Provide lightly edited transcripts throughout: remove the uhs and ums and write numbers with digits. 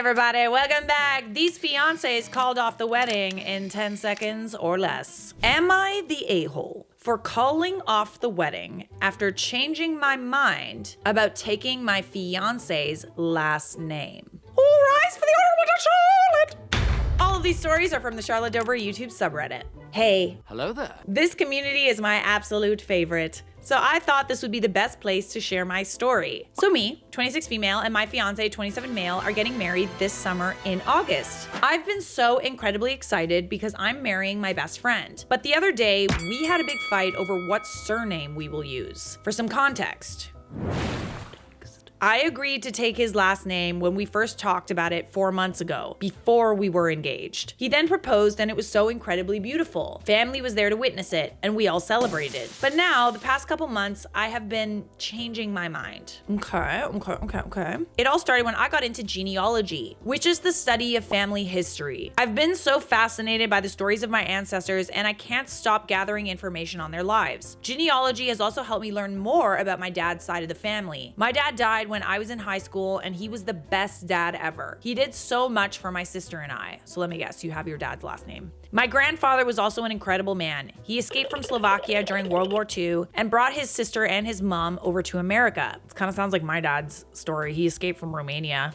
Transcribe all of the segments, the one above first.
everybody, welcome back. These fiancés called off the wedding in 10 seconds or less. Am I the a-hole for calling off the wedding after changing my mind about taking my fiancé's last name? All rise for the Honorable Charlotte! All of these stories are from the Charlotte Dobre YouTube subreddit. Hey. Hello there. This community is my absolute favorite. So I thought this would be the best place to share my story. So me, 26 female, and my fiance, 27 male, are getting married this summer in August. I've been so incredibly excited because I'm marrying my best friend. But the other day, we had a big fight over what surname we will use. For some context, I agreed to take his last name when we first talked about it 4 months ago, before we were engaged. He then proposed and it was so incredibly beautiful. Family was there to witness it and we all celebrated. But now, the past couple months, I have been changing my mind. Okay. It all started when I got into genealogy, which is the study of family history. I've been so fascinated by the stories of my ancestors and I can't stop gathering information on their lives. Genealogy has also helped me learn more about my dad's side of the family. My dad died when I was in high school and he was the best dad ever. He did so much for my sister and I. So let me guess, you have your dad's last name. My grandfather was also an incredible man. He escaped from Slovakia during World War II and brought his sister and his mom over to America. It kind of sounds like my dad's story. He escaped from Romania.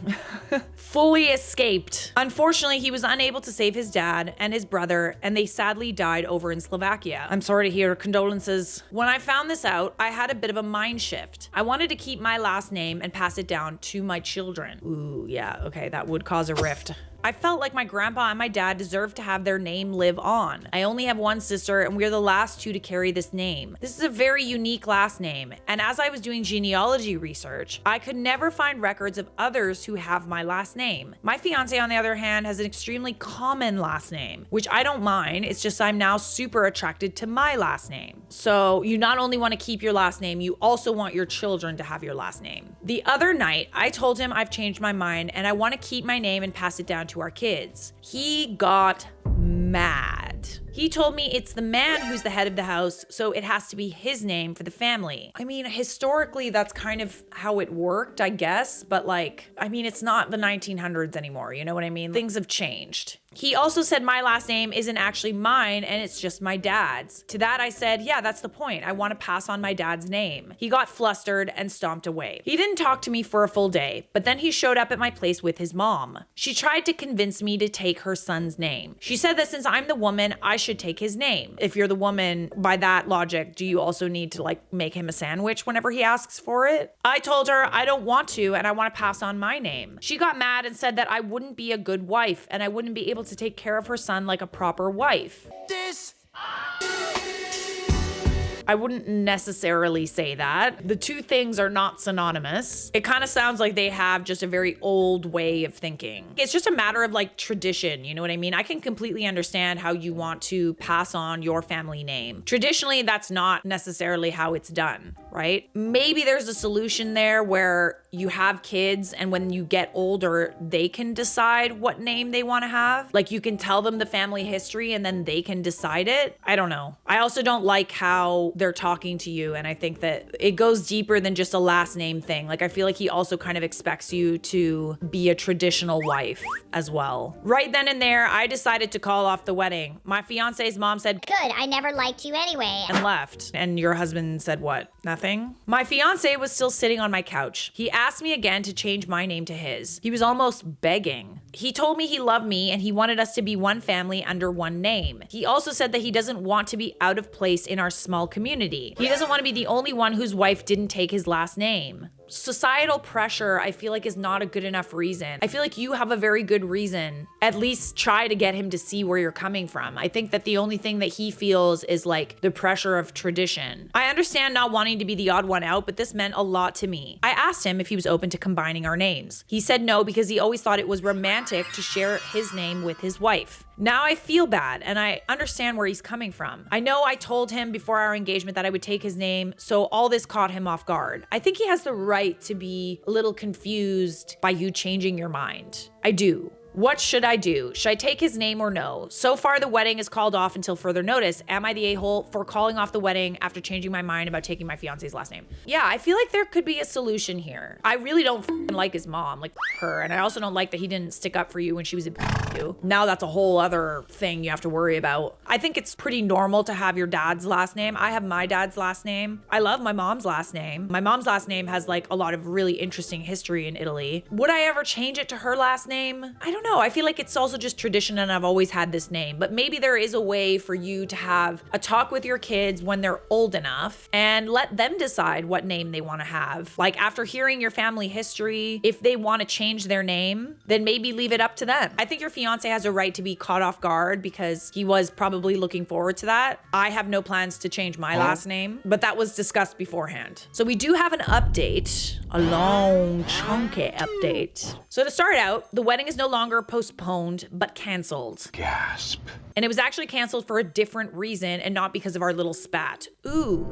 Fully escaped. Unfortunately, he was unable to save his dad and his brother, and they sadly died over in Slovakia. I'm sorry to hear, condolences. When I found this out, I had a bit of a mind shift. I wanted to keep my last name and pass it down to my children. Ooh, yeah, okay, that would cause a rift. I felt like my grandpa and my dad deserved to have their name live on. I only have one sister and we're the last two to carry this name. This is a very unique last name, and as I was doing genealogy research, I could never find records of others who have my last name. My fiance, on the other hand, has an extremely common last name, which I don't mind. It's just I'm now super attracted to my last name. So you not only want to keep your last name, you also want your children to have your last name. The other night, I told him I've changed my mind and I want to keep my name and pass it down to our kids. He got mad. He told me it's the man who's the head of the house, so it has to be his name for the family. I mean, historically, that's kind of how it worked, I guess, but it's not the 1900s anymore, you know what I mean? Things have changed. He also said my last name isn't actually mine and it's just my dad's. To that I said, yeah, that's the point. I want to pass on my dad's name. He got flustered and stomped away. He didn't talk to me for a full day, but then he showed up at my place with his mom. She tried to convince me to take her son's name. She said that since I'm the woman, I should take his name. If you're the woman, by that logic, do you also need to make him a sandwich whenever he asks for it? I told her I don't want to and I want to pass on my name. She got mad and said that I wouldn't be a good wife and I wouldn't be able to take care of her son like a proper wife. I wouldn't necessarily say that. The two things are not synonymous. It kind of sounds like they have just a very old way of thinking. It's just a matter of tradition, you know what I mean? I can completely understand how you want to pass on your family name. Traditionally, that's not necessarily how it's done, right? Maybe there's a solution there where you have kids and when you get older, they can decide what name they want to have. You can tell them the family history and then they can decide it. I don't know. I also don't like how they're talking to you, and I think that it goes deeper than just a last name thing. I feel like he also kind of expects you to be a traditional wife as well. Right then and there, I decided to call off the wedding. My fiance's mom said, "Good, I never liked you anyway," and left. And your husband said what? Nothing? My fiance was still sitting on my couch. He asked me again to change my name to his. He was almost begging. He told me he loved me and he wanted us to be one family under one name. He also said that he doesn't want to be out of place in our small community. He doesn't want to be the only one whose wife didn't take his last name. Societal pressure, I feel like, is not a good enough reason. I feel like you have a very good reason. At least try to get him to see where you're coming from. I think that the only thing that he feels is the pressure of tradition. I understand not wanting to be the odd one out, but this meant a lot to me. I asked him if he was open to combining our names. He said no because he always thought it was romantic to share his name with his wife. Now I feel bad and I understand where he's coming from. I know I told him before our engagement that I would take his name, so all this caught him off guard. I think he has the right to be a little confused by you changing your mind. I do. What should I do? Should I take his name or no? So far, the wedding is called off until further notice. Am I the a-hole for calling off the wedding after changing my mind about taking my fiance's last name? Yeah, I feel like there could be a solution here. I really don't like his mom, like her. And I also don't like that he didn't stick up for you when she was a you. Now that's a whole other thing you have to worry about. I think it's pretty normal to have your dad's last name. I have my dad's last name. I love my mom's last name. My mom's last name has like a lot of really interesting history in Italy. Would I ever change it to her last name? I don't know. I feel like it's also just tradition and I've always had this name, but maybe there is a way for you to have a talk with your kids when they're old enough and let them decide what name they want to have. Like after hearing your family history, if they want to change their name, then maybe leave it up to them. I think your fiance has a right to be caught off guard because he was probably looking forward to that. I have no plans to change my last name, but that was discussed beforehand. So we do have an update, a long, chunky update. So to start out, the wedding is no longer postponed, but canceled. Gasp. And it was actually canceled for a different reason and not because of our little spat. Ooh.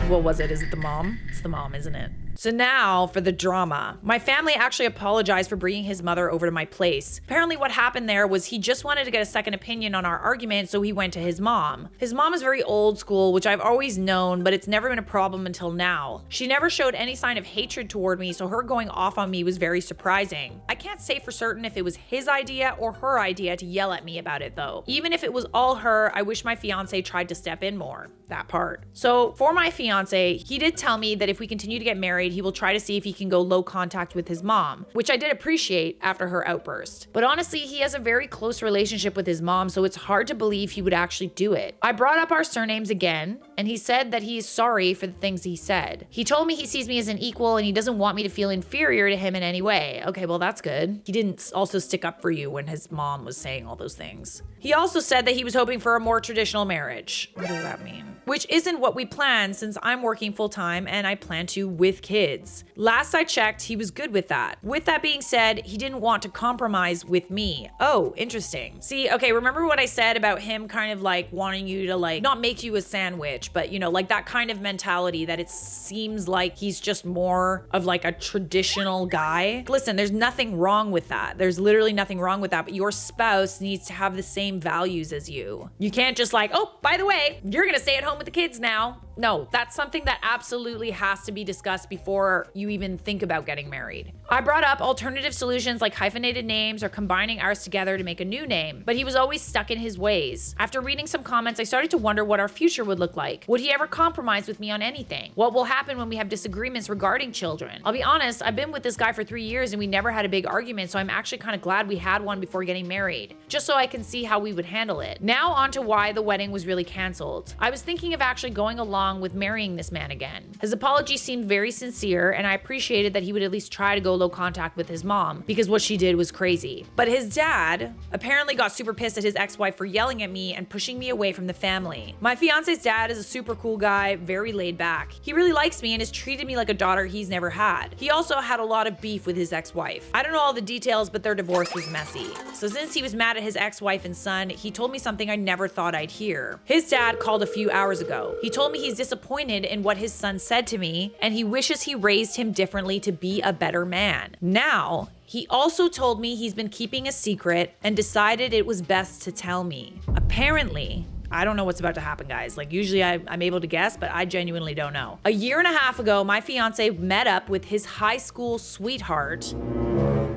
What was it? Is it the mom? It's the mom, isn't it? So now for the drama. My family actually apologized for bringing his mother over to my place. Apparently what happened there was he just wanted to get a second opinion on our argument, so he went to his mom. His mom is very old school, which I've always known, but it's never been a problem until now. She never showed any sign of hatred toward me, so her going off on me was very surprising. I can't say for certain if it was his idea or her idea to yell at me about it though. Even if it was all her, I wish my fiance tried to step in more. That part. So for my fiance, he did tell me that if we continue to get married, he will try to see if he can go low contact with his mom, which I did appreciate after her outburst. But honestly, he has a very close relationship with his mom, so it's hard to believe he would actually do it. I brought up our surnames again, and he said that he is sorry for the things he said. He told me he sees me as an equal and he doesn't want me to feel inferior to him in any way. Okay, well that's good. He didn't also stick up for you when his mom was saying all those things. He also said that he was hoping for a more traditional marriage. What does that mean? Which isn't what we planned since I'm working full time and I plan to with kids. Last I checked, he was good with that. With that being said, he didn't want to compromise with me. Oh, interesting. See, okay, remember what I said about him kind of like wanting you to like, not make you a sandwich, but you know, like that kind of mentality that it seems like he's just more of like a traditional guy. Listen, there's nothing wrong with that. There's literally nothing wrong with that, but your spouse needs to have the same values as you. You can't just like, oh, by the way, you're gonna stay at home with the kids now. No, that's something that absolutely has to be discussed before you even think about getting married. I brought up alternative solutions like hyphenated names or combining ours together to make a new name, but he was always stuck in his ways. After reading some comments, I started to wonder what our future would look like. Would he ever compromise with me on anything? What will happen when we have disagreements regarding children? I'll be honest, I've been with this guy for 3 years and we never had a big argument, so I'm actually kind of glad we had one before getting married, just so I can see how we would handle it. Now on to why the wedding was really canceled. I was thinking of actually going along with marrying this man again. His apology seemed very sincere, and I appreciated that he would at least try to go low contact with his mom, because what she did was crazy. But his dad apparently got super pissed at his ex-wife for yelling at me and pushing me away from the family. My fiance's dad is a super cool guy, very laid back. He really likes me and has treated me like a daughter he's never had. He also had a lot of beef with his ex-wife. I don't know all the details, but their divorce was messy. So since he was mad at his ex-wife and son, he told me something I never thought I'd hear. His dad called a few hours ago. He told me he's disappointed in what his son said to me, and he wishes he raised him differently to be a better man. Now, he also told me he's been keeping a secret and decided it was best to tell me. Apparently, I don't know what's about to happen, guys. Like usually I'm able to guess, but I genuinely don't know. A year and a half ago, my fiance met up with his high school sweetheart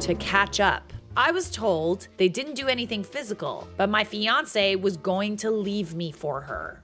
to catch up. I was told they didn't do anything physical, but my fiance was going to leave me for her.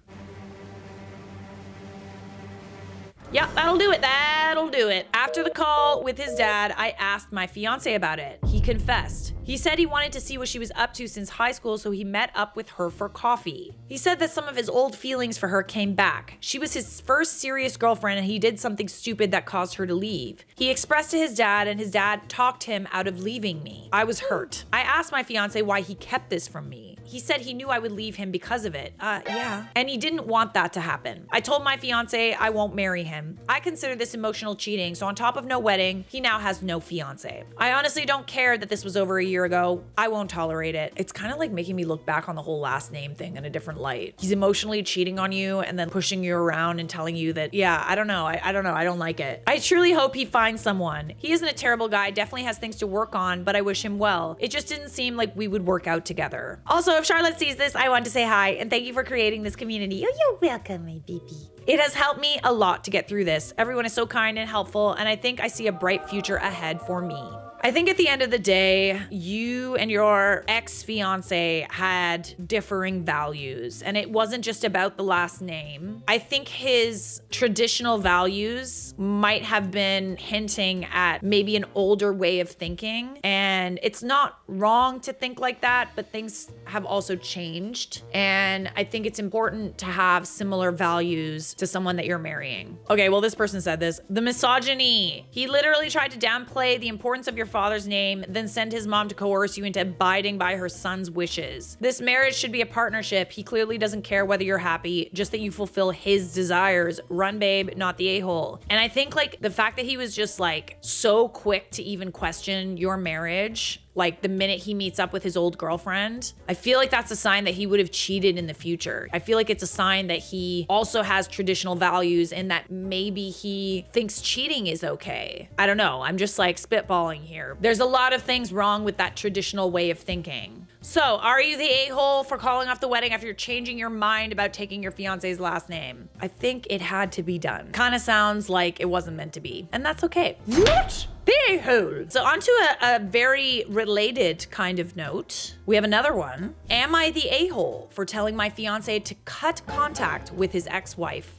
Yeah, that'll do it. That'll do it. After the call with his dad, I asked my fiance about it. He confessed. He said he wanted to see what she was up to since high school, so he met up with her for coffee. He said that some of his old feelings for her came back. She was his first serious girlfriend and he did something stupid that caused her to leave. He expressed to his dad and his dad talked him out of leaving me. I was hurt. I asked my fiance why he kept this from me. He said he knew I would leave him because of it. Yeah. And he didn't want that to happen. I told my fiance I won't marry him time. I consider this emotional cheating, so on top of no wedding, he now has no fiance. I honestly don't care that this was over a year ago. I won't tolerate it. It's kind of like making me look back on the whole last name thing in a different light. He's emotionally cheating on you and then pushing you around and telling you that, yeah, I don't know. I don't know. I don't like it. I truly hope he finds someone. He isn't a terrible guy, definitely has things to work on, but I wish him well. It just didn't seem like we would work out together. Also, if Charlotte sees this, I want to say hi and thank you for creating this community. Oh, you're welcome, my baby. It has helped me a lot to get through this. Everyone is so kind and helpful, and I think I see a bright future ahead for me. I think at the end of the day, you and your ex-fiance had differing values, and it wasn't just about the last name. I think his traditional values might have been hinting at maybe an older way of thinking, and it's not wrong to think like that, but things have also changed, and I think it's important to have similar values to someone that you're marrying. Okay, well, this person said this. The misogyny. He literally tried to downplay the importance of your father's name, then send his mom to coerce you into abiding by her son's wishes. This marriage should be a partnership. He clearly doesn't care whether you're happy, just that you fulfill his desires. Run, babe, not the a-hole. And I think like the fact that he was just like so quick to even question your marriage, like the minute he meets up with his old girlfriend, I feel like that's a sign that he would have cheated in the future. I feel like it's a sign that he also has traditional values and that maybe he thinks cheating is okay. I don't know. I'm just like spitballing here. There's a lot of things wrong with that traditional way of thinking. So, are you the a-hole for calling off the wedding after you're changing your mind about taking your fiance's last name? I think it had to be done. Kind of sounds like it wasn't meant to be, and that's okay. Not the a-hole. So, onto a very related kind of note. We have another one. Am I the a-hole for telling my fiance to cut contact with his ex-wife?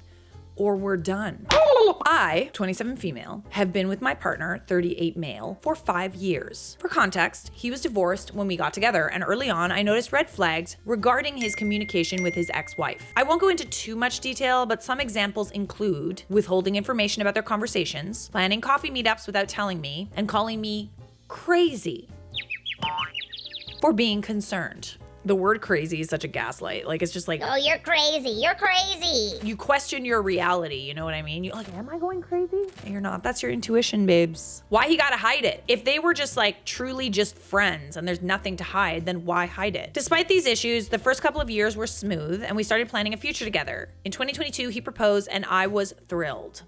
Or we're done. I, 27 female, have been with my partner, 38 male, for 5 years. For context, he was divorced when we got together, and early on, I noticed red flags regarding his communication with his ex-wife. I won't go into too much detail, but some examples include withholding information about their conversations, planning coffee meetups without telling me, and calling me crazy for being concerned. The word crazy is such a gaslight. Like, it's just like, Oh, you're crazy. You're crazy. you question your reality, you know what I mean? You're like, am I going crazy? No, you're not. That's your intuition, babes. Why he gotta hide it? If they were just like truly just friends and there's nothing to hide, then why hide it? Despite these issues, the first couple of years were smooth and we started planning a future together. In 2022, he proposed and I was thrilled.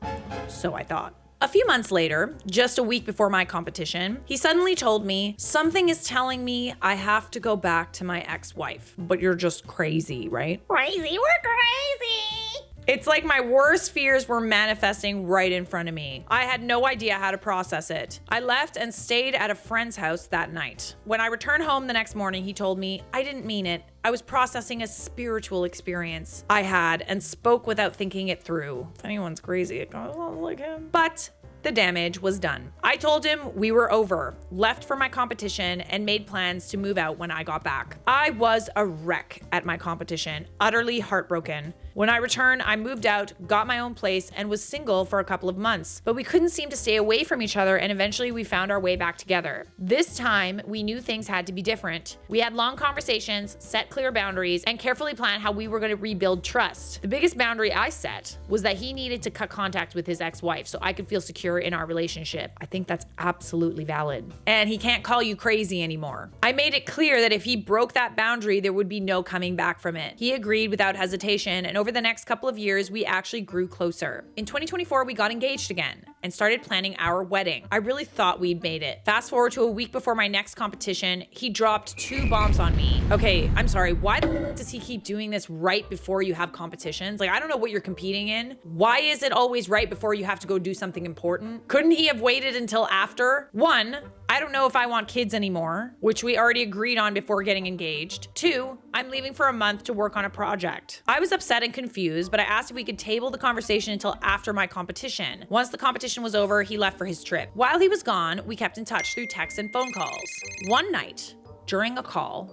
So I thought. A few months later, just a week before my competition, he suddenly told me, something is telling me I have to go back to my ex-wife. But you're just crazy, right? Crazy. We're crazy. It's like my worst fears were manifesting right in front of me. I had no idea how to process it. I left and stayed at a friend's house that night. When I returned home the next morning, he told me, I didn't mean it. I was processing a spiritual experience I had and spoke without thinking it through. If anyone's crazy, it kind of sounds like him. But the damage was done. I told him we were over, left for my competition, and made plans to move out when I got back. I was a wreck at my competition, utterly heartbroken. When I returned, I moved out, got my own place, and was single for a couple of months. But we couldn't seem to stay away from each other, and eventually we found our way back together. This time, we knew things had to be different. We had long conversations, set clear boundaries, and carefully planned how we were going to rebuild trust. The biggest boundary I set was that he needed to cut contact with his ex-wife so I could feel secure in our relationship. I think that's absolutely valid. And he can't call you crazy anymore. I made it clear that if he broke that boundary, there would be no coming back from it. He agreed without hesitation, and over the next couple of years, we actually grew closer. In 2024, we got engaged again and started planning our wedding. I really thought we'd made it. Fast forward to a week before my next competition, he dropped 2 bombs on me. Okay, I'm sorry, why the f- does he keep doing this right before you have competitions? Like, I don't know what you're competing in. Why is it always right before you have to go do something important? Couldn't he have waited until after? 1, I don't know if I want kids anymore, which we already agreed on before getting engaged. 2, I'm leaving for a month to work on a project. I was upset and confused, but I asked if we could table the conversation until after my competition. Once the competition was over, he left for his trip. While he was gone, we kept in touch through texts and phone calls. One night, during a call,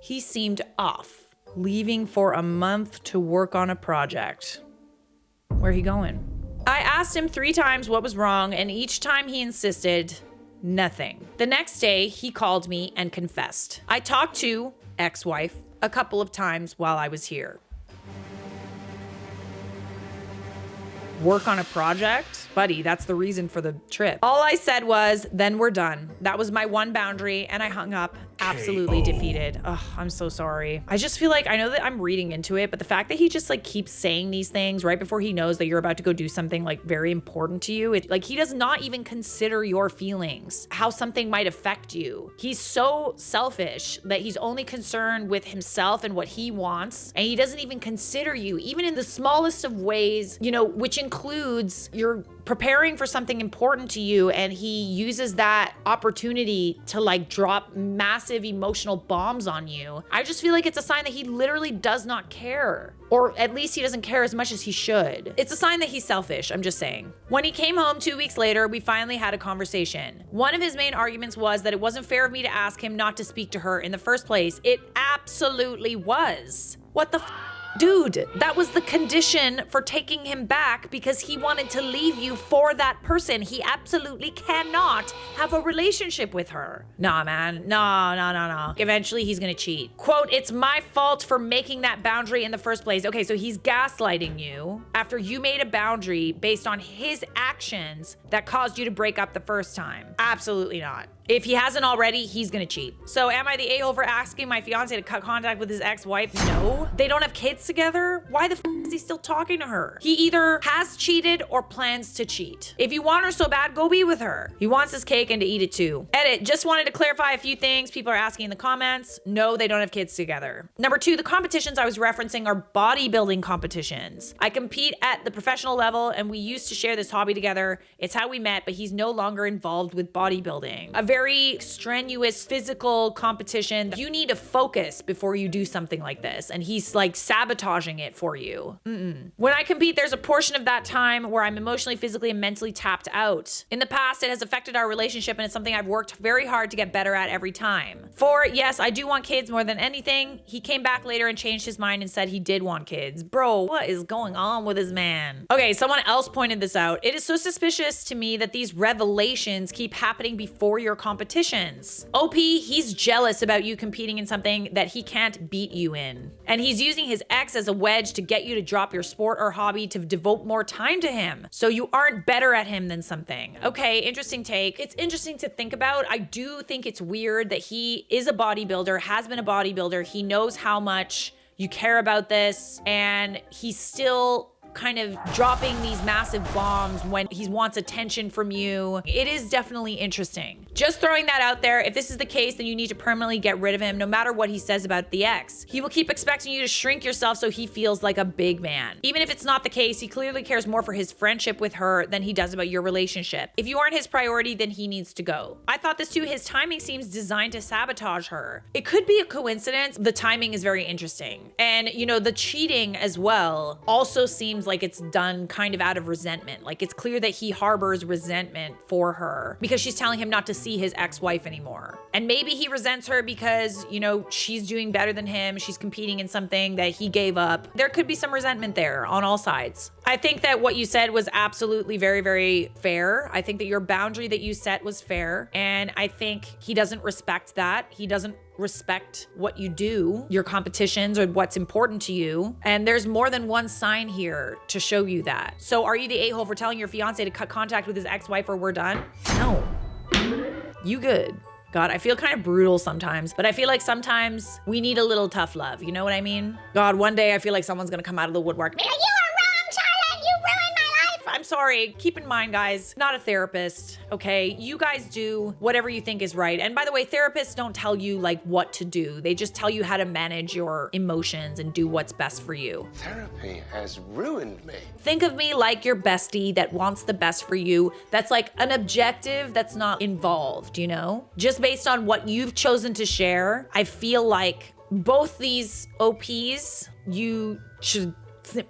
he seemed off, leaving for a month to work on a project. Where he going? I asked him 3 times what was wrong, and each time he insisted, nothing. The next day, he called me and confessed. I talked to ex-wife a couple of times while I was here. work on a project? Buddy, that's the reason for the trip. All I said was, then we're done. That was my one boundary, and I hung up absolutely defeated. Ugh, I'm so sorry. I just feel like, I know that I'm reading into it, but the fact that he just like keeps saying these things right before he knows that you're about to go do something like very important to you, like he does not even consider your feelings, how something might affect you. He's so selfish that he's only concerned with himself and what he wants, and he doesn't even consider you, even in the smallest of ways, you know, which includes you're preparing for something important to you, and he uses that opportunity to like drop massive emotional bombs on you. I just feel like it's a sign that he literally does not care, or at least he doesn't care as much as he should. It's a sign that he's selfish, I'm just saying. When he came home 2 weeks later, we finally had a conversation. One of his main arguments was that it wasn't fair of me to ask him not to speak to her in the first place. It absolutely was. What the Dude, that was the condition for taking him back, because he wanted to leave you for that person. He absolutely cannot have a relationship with her. Nah, man. No. Eventually, he's gonna cheat. Quote, it's my fault for making that boundary in the first place. Okay, so he's gaslighting you after you made a boundary based on his actions that caused you to break up the first time. Absolutely not. If he hasn't already, he's gonna cheat. So am I the a-hole for asking my fiance to cut contact with his ex-wife? No. They don't have kids together? Why the is he still talking to her? He either has cheated or plans to cheat. If you want her so bad, go be with her. He wants his cake and to eat it too. Edit, just wanted to clarify a few things people are asking in the comments. No, they don't have kids together. Number 2, the competitions I was referencing are bodybuilding competitions. I compete at the professional level, and we used to share this hobby together. It's how we met, but he's no longer involved with bodybuilding. A very strenuous physical competition. You need to focus before you do something like this, and he's like sabotaging it for you. When I compete, there's a portion of that time where I'm emotionally, physically, and mentally tapped out. In the past, it has affected our relationship, and it's something I've worked very hard to get better at every time. 4, yes, I do want kids more than anything. He came back later and changed his mind and said he did want kids. Bro, what is going on with this man? Okay, someone else pointed this out. It is so suspicious to me that these revelations keep happening before your competitions. OP, he's jealous about you competing in something that he can't beat you in. And he's using his ex as a wedge to get you to drop your sport or hobby to devote more time to him, so you aren't better at him than something. Okay, interesting take. It's interesting to think about. I do think it's weird that he is a bodybuilder, has been a bodybuilder. He knows how much you care about this, and he's still kind of dropping these massive bombs when he wants attention from you. It is definitely interesting. Just throwing that out there. If this is the case, then you need to permanently get rid of him, no matter what he says about the ex. He will keep expecting you to shrink yourself so he feels like a big man. Even if it's not the case, he clearly cares more for his friendship with her than he does about your relationship. If you aren't his priority, then he needs to go. I thought this too. His timing seems designed to sabotage her. It could be a coincidence. The timing is very interesting. And you know, the cheating as well also seems like it's done kind of out of resentment. Like it's clear that he harbors resentment for her because she's telling him not to see his ex-wife anymore. And maybe he resents her because, you know, she's doing better than him. She's competing in something that he gave up. There could be some resentment there on all sides. I think that what you said was absolutely very, very fair. I think that your boundary that you set was fair. And I think he doesn't respect that. He doesn't respect what you do, your competitions, or what's important to you. And there's more than one sign here to show you that. So are you the a-hole for telling your fiance to cut contact with his ex-wife or we're done? No. You good. God, I feel kind of brutal sometimes, but I feel like sometimes we need a little tough love. You know what I mean? God, one day I feel like someone's gonna come out of the woodwork. You are wrong, Charlotte. You ruined my life. I'm sorry. Keep in mind, guys, not a therapist, okay? You guys do whatever you think is right. And by the way, therapists don't tell you like what to do. They just tell you how to manage your emotions and do what's best for you. Therapy has ruined me. Think of me like your bestie that wants the best for you. That's like an objective that's not involved, you know? Just based on what you've chosen to share, I feel like both these OPs, you should snip.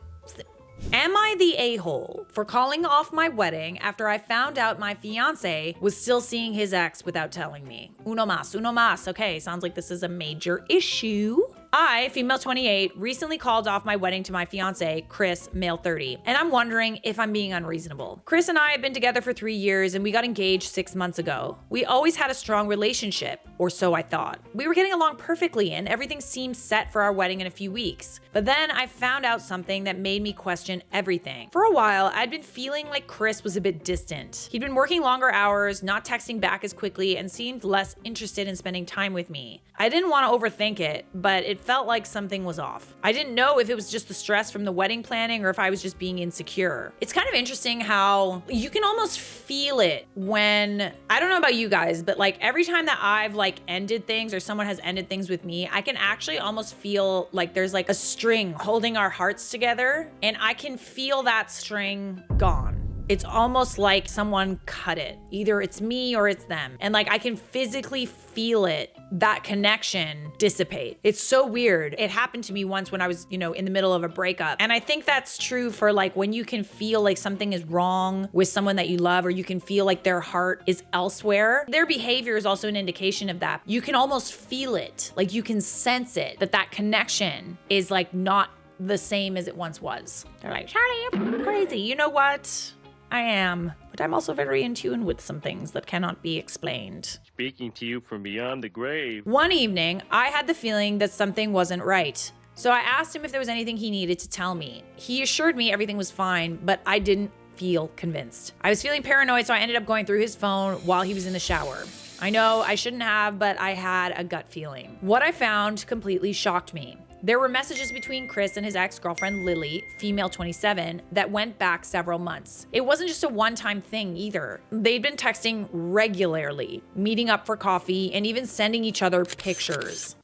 Am I the a-hole for calling off my wedding after I found out my fiance was still seeing his ex without telling me? Uno más. Okay, sounds like this is a major issue. I, female 28, recently called off my wedding to my fiance, Chris, male 30, and I'm wondering if I'm being unreasonable. Chris and I have been together for 3 years and we got engaged 6 months ago. We always had a strong relationship, or so I thought. We were getting along perfectly and everything seemed set for our wedding in a few weeks. But then I found out something that made me question everything. For a while, I'd been feeling like Chris was a bit distant. He'd been working longer hours, not texting back as quickly, and seemed less interested in spending time with me. I didn't want to overthink it, but it felt like something was off. I didn't know if it was just the stress from the wedding planning or if I was just being insecure. It's kind of interesting how you can almost feel it when, I don't know about you guys, but like every time that I've like ended things or someone has ended things with me, I can actually almost feel like there's like a string holding our hearts together, and I can feel that string gone. It's almost like someone cut it. Either it's me or it's them. And like I can physically feel it, that connection dissipate. It's so weird. It happened to me once when I was, in the middle of a breakup. And I think that's true for like when you can feel like something is wrong with someone that you love, or you can feel like their heart is elsewhere. Their behavior is also an indication of that. You can almost feel it. Like you can sense it, that connection is like not the same as it once was. They're like, Charlie, you're crazy. You know what? I am, but I'm also very in tune with some things that cannot be explained. Speaking to you from beyond the grave. One evening, I had the feeling that something wasn't right. So I asked him if there was anything he needed to tell me. He assured me everything was fine, but I didn't feel convinced. I was feeling paranoid, so I ended up going through his phone while he was in the shower. I know I shouldn't have, but I had a gut feeling. What I found completely shocked me. There were messages between Chris and his ex-girlfriend Lily, female 27, that went back several months. It wasn't just a one-time thing either. They'd been texting regularly, meeting up for coffee, and even sending each other pictures.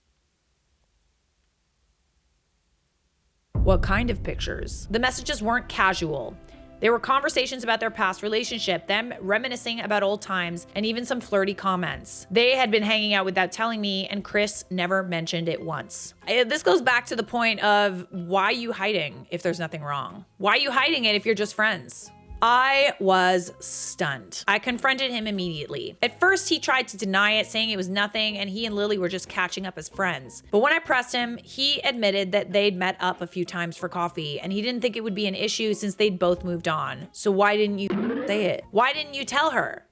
What kind of pictures? The messages weren't casual. There were conversations about their past relationship, them reminiscing about old times, and even some flirty comments. They had been hanging out without telling me, and Chris never mentioned it once. This goes back to the point of, why are you hiding if there's nothing wrong? Why are you hiding it if you're just friends? I was stunned. I confronted him immediately. At first, he tried to deny it, saying it was nothing and he and Lily were just catching up as friends. But when I pressed him, he admitted that they'd met up a few times for coffee and he didn't think it would be an issue since they'd both moved on. So why didn't you say it? Why didn't you tell her?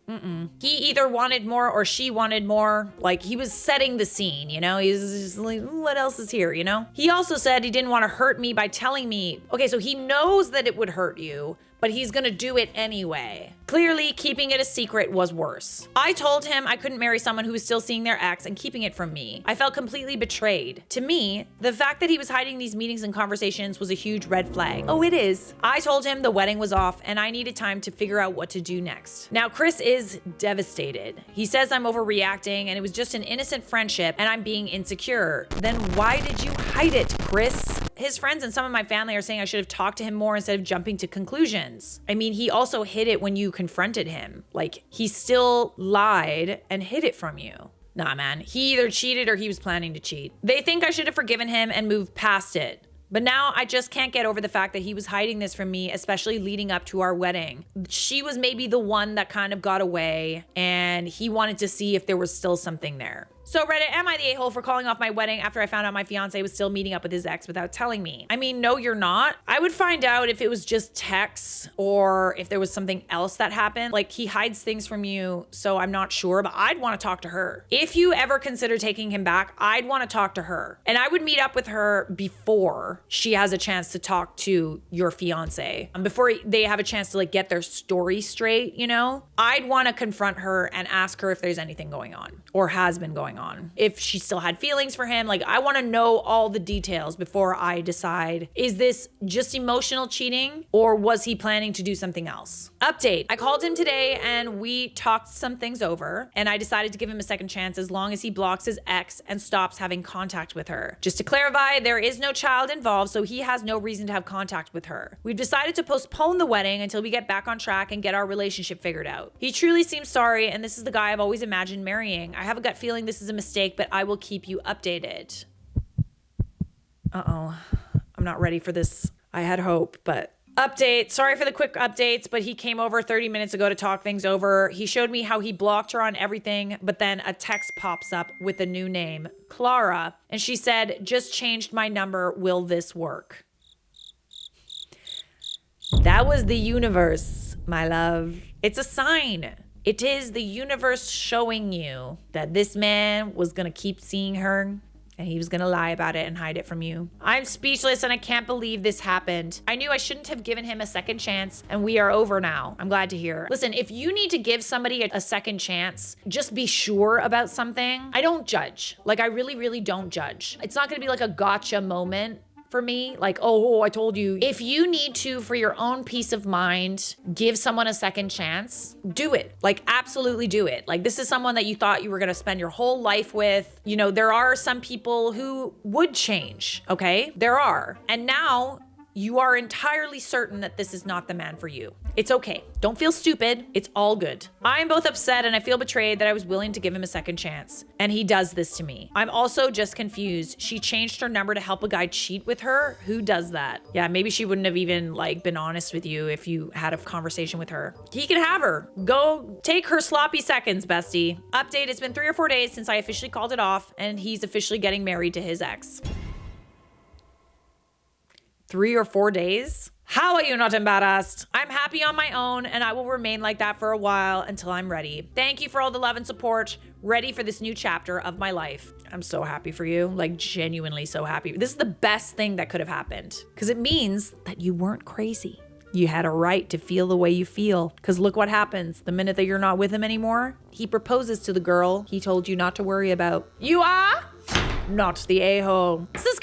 He either wanted more or she wanted more. Like he was setting the scene, He was just like, what else is here, He also said he didn't want to hurt me by telling me. Okay, so he knows that it would hurt you, but he's gonna do it anyway. Clearly, keeping it a secret was worse. I told him I couldn't marry someone who was still seeing their ex and keeping it from me. I felt completely betrayed. To me, the fact that he was hiding these meetings and conversations was a huge red flag. Oh, it is. I told him the wedding was off and I needed time to figure out what to do next. Now, Chris is devastated. He says I'm overreacting and it was just an innocent friendship and I'm being insecure. Then why did you hide it, Chris? His friends and some of my family are saying I should have talked to him more instead of jumping to conclusions. I mean, he also hid it when you confronted him. Like, he still lied and hid it from you. Nah, man. He either cheated or he was planning to cheat. They think I should have forgiven him and moved past it. But now I just can't get over the fact that he was hiding this from me, especially leading up to our wedding. She was maybe the one that kind of got away and he wanted to see if there was still something there. So Reddit, am I the a-hole for calling off my wedding after I found out my fiance was still meeting up with his ex without telling me? I mean, no, you're not. I would find out if it was just texts or if there was something else that happened. Like he hides things from you, so I'm not sure, but I'd want to talk to her. If you ever consider taking him back, I'd want to talk to her. And I would meet up with her before she has a chance to talk to your fiance. Before they have a chance to like get their story straight, I'd want to confront her and ask her if there's anything going on or has been going on. If she still had feelings for him, like I want to know all the details before I decide, is this just emotional cheating or was he planning to do something else? Update, I called him today and we talked some things over and I decided to give him a second chance as long as he blocks his ex and stops having contact with her. Just to clarify, there is no child involved, so he has no reason to have contact with her. We've decided to postpone the wedding until we get back on track and get our relationship figured out. He truly seems sorry and this is the guy I've always imagined marrying. I have a gut feeling this is a mistake, but I will keep you updated. Uh-oh. I'm not ready for this. I had hope, but Update. Sorry for the quick updates, but he came over 30 minutes ago to talk things over. He showed me how he blocked her on everything, but then a text pops up with a new name, Clara. And she said, just changed my number. Will this work? That was the universe, my love. It's a sign. It is the universe showing you that this man was going to keep seeing her. And he was gonna lie about it and hide it from you. I'm speechless and I can't believe this happened. I knew I shouldn't have given him a second chance and we are over now. I'm glad to hear. Listen, if you need to give somebody a second chance, just be sure about something. I don't judge. Like, I really, really don't judge. It's not gonna be like a gotcha moment for me, like, oh, I told you. If you need to, for your own peace of mind, give someone a second chance, do it. Like, absolutely do it. Like, this is someone that you thought you were gonna spend your whole life with. You know, there are some people who would change, okay? There are. And now you are entirely certain that this is not the man for you. It's okay. Don't feel stupid. It's all good. I'm both upset and I feel betrayed that I was willing to give him a second chance. And he does this to me. I'm also just confused. She changed her number to help a guy cheat with her. Who does that? Yeah, maybe she wouldn't have even been honest with you if you had a conversation with her. He can have her. Go take her sloppy seconds, bestie. Update, it's been 3 or 4 days since I officially called it off and he's officially getting married to his ex. 3 or 4 days? How are you not embarrassed? I'm happy on my own and I will remain like that for a while until I'm ready. Thank you for all the love and support. Ready for this new chapter of my life. I'm so happy for you, like genuinely so happy. This is the best thing that could have happened because it means that you weren't crazy. You had a right to feel the way you feel because look what happens the minute that you're not with him anymore. He proposes to the girl he told you not to worry about. You are not the a-hole. This is